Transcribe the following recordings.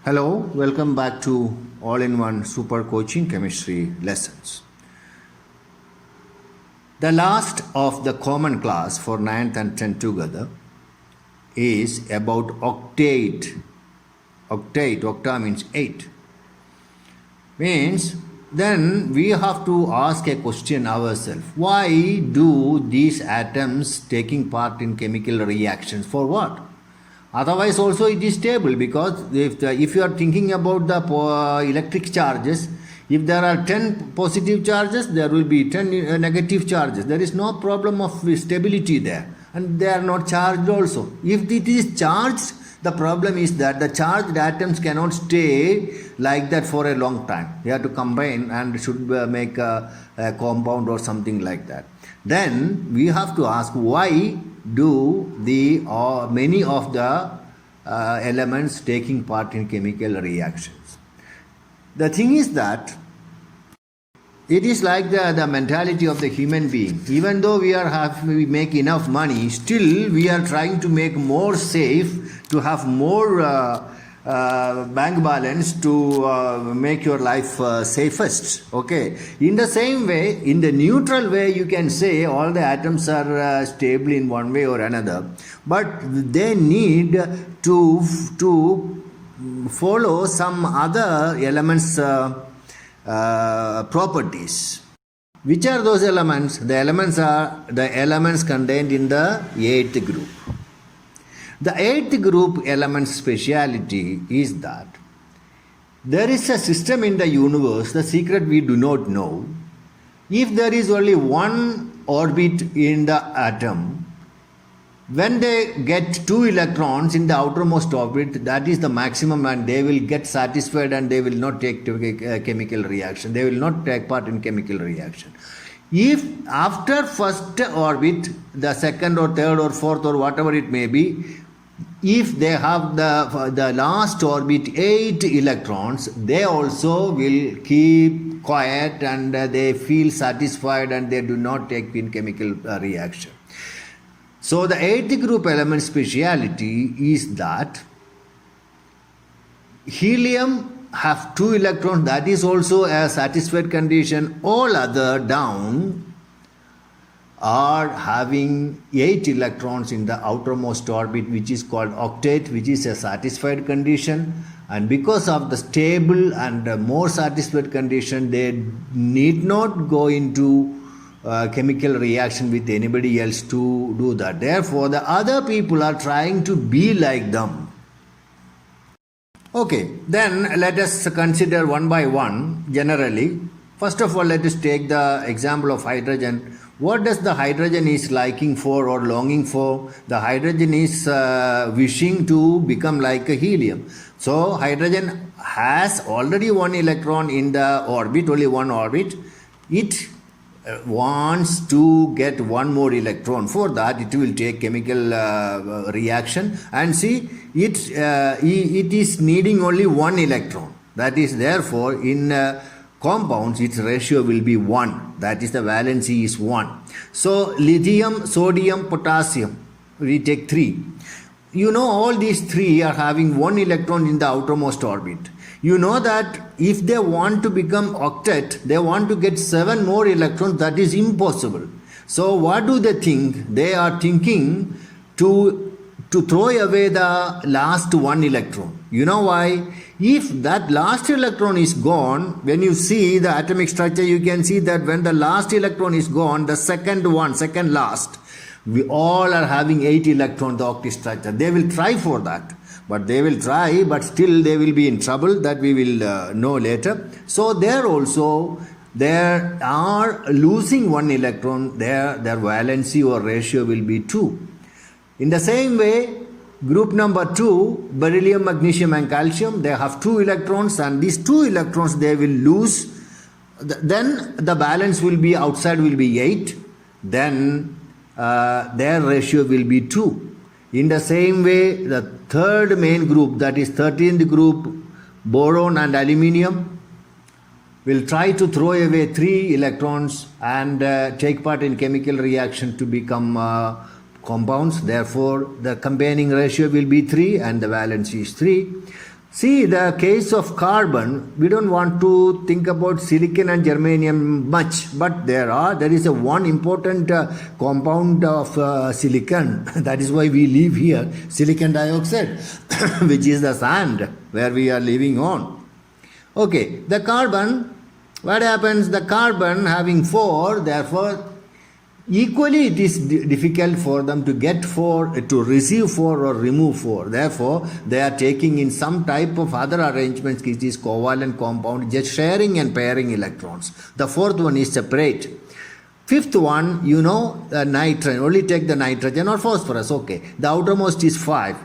Hello, welcome back to all-in-one super coaching chemistry lessons. The last of the common class for 9th and 10th together is about octet. Octa means 8. Means then we have to ask a question ourselves. Why do these atoms taking part in chemical reactions? For what? Otherwise also it is stable, because if you are thinking about the electric charges, if there are 10 positive charges, there will be 10 negative charges. There is no problem of stability there, and they are not charged also. If it is charged, the problem is that the charged atoms cannot stay like that for a long time. They have to combine and should make a compound or something like that. Then we have to ask, why do many of the elements taking part in chemical reactions? The thing is that it is like the mentality of the human being. Even though we make enough money, still we are trying to make more safe, to have more bank balance to make your life safest. Okay. In the same way, in the neutral way, you can say all the atoms are stable in one way or another, but they need to follow some other elements properties. Which are those elements? The elements are the elements contained in the 8th group. The 8th group element speciality is that there is a system in the universe, the secret we do not know. If there is only one orbit in the atom, when they get 2 electrons in the outermost orbit, that is the maximum, and they will get satisfied and they will not take chemical reaction. They will not take part in chemical reaction. If after first orbit, the second or third or fourth or whatever it may be, if they have the last orbit 8 electrons, they also will keep quiet and they feel satisfied and they do not take in chemical reaction. So the 8th group element speciality is that helium have 2 electrons, that is also a satisfied condition. All other down are having 8 electrons in the outermost orbit, which is called octet, which is a satisfied condition. And because of the stable and more satisfied condition, they need not go into chemical reaction with anybody else to do that. Therefore, the other people are trying to be like them. Okay, then let us consider one by one generally. First of all, let us take the example of hydrogen. What does the hydrogen is liking for or longing for? The hydrogen is wishing to become like a helium. So hydrogen has already 1 electron in the orbit, only 1 orbit. It wants to get 1 more electron. For that, it will take chemical reaction, and see it is needing only 1 electron. That is, therefore, in compounds, its ratio will be 1. That is, the valency is 1. So lithium, sodium, potassium, we take 3. You know, all these 3 are having 1 electron in the outermost orbit. You know that if they want to become octet, they want to get 7 more electrons. That is impossible. So what do they think? They are thinking to throw away the last 1 electron. You know why? If that last electron is gone, when you see the atomic structure, you can see that when the last electron is gone, the second last, we all are having 8 electrons, the octet structure. They will try for that. But they will try, but still they will be in trouble. That we will know later. So there also, they are losing 1 electron. Their valency or ratio will be 2. In the same way, group number 2, beryllium, magnesium and calcium, they have 2 electrons, and these 2 electrons they will lose. Then the balance will be outside will be 8. Then their ratio will be 2. In the same way, the third main group, that is 13th group, boron and aluminium, will try to throw away 3 electrons and take part in chemical reaction to become compounds. Therefore, the combining ratio will be 3 and the valence is 3. See, the case of carbon, we don't want to think about silicon and germanium much, but there is a one important compound of silicon. That is why we live here, silicon dioxide, which is the sand where we are living on. Okay, the carbon, what happens? The carbon having 4, therefore equally it is difficult for them to get 4, to receive 4 or remove 4. Therefore, they are taking in some type of other arrangements which is covalent compound, just sharing and pairing electrons. The fourth one is separate. Fifth one, nitrogen, only take the nitrogen or phosphorus. Okay, the outermost is 5.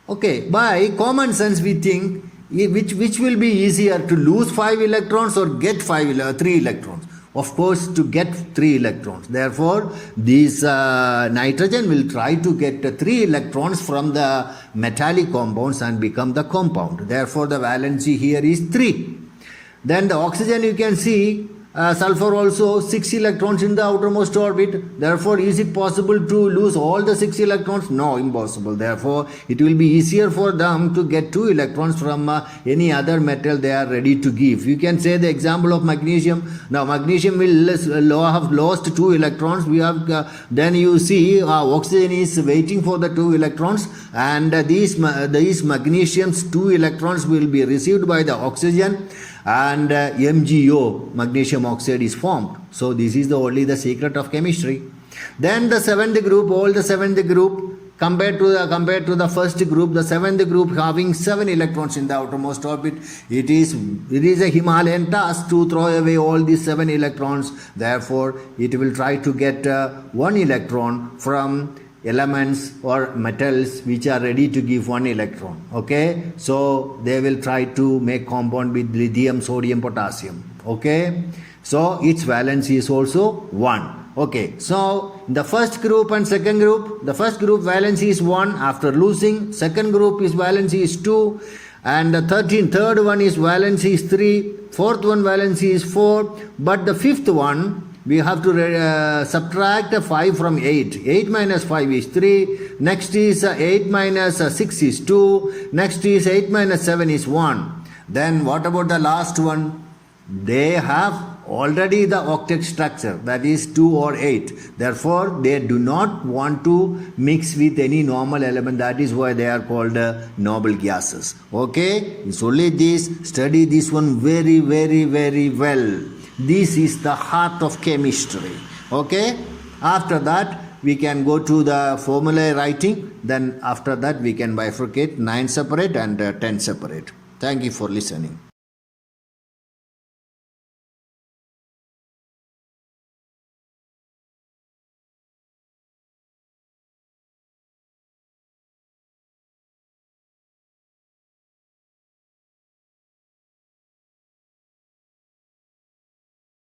Okay, by common sense we think which will be easier, to lose 5 electrons or get 3 electrons. Of course, to get 3 electrons. Therefore, this nitrogen will try to get 3 electrons from the metallic compounds and become the compound. Therefore, the valency here is 3. Then the oxygen, you can see, sulfur also 6 electrons in the outermost orbit. Therefore, is it possible to lose all the 6 electrons? No, impossible. Therefore, it will be easier for them to get 2 electrons from any other metal they are ready to give. You can say the example of magnesium. Now, magnesium will have lost 2 electrons. We have then you see oxygen is waiting for the 2 electrons, and these magnesium's 2 electrons will be received by the oxygen, and MgO, magnesium oxide, is formed. So this is only the secret of chemistry. Then the seventh group, compared to the first group, the seventh group having 7 electrons in the outermost orbit, it is a Himalayan task to throw away all these 7 electrons. Therefore, it will try to get 1 electron from elements or metals which are ready to give 1 electron. Okay, so they will try to make compound with lithium, sodium, potassium. Okay, so its valency is also 1. Okay, so the first group and second group, the first group valency is 1 after losing, second group is valency is 2, and the third one is valency is 3, fourth one valency is 4, but the fifth one we have to subtract 5 from 8. 8 minus 5 is 3. Next is 8 minus 6 is 2. Next is 8 minus 7 is 1. Then what about the last one? They have already the octet structure, that is 2 or 8. Therefore, they do not want to mix with any normal element. That is why they are called noble gases. Okay, it's only this. Study this one very, very, very well. This is the heart of chemistry. Okay, after that we can go to the formulae writing. Then after that we can bifurcate 9 separate and 10 separate. Thank you for listening.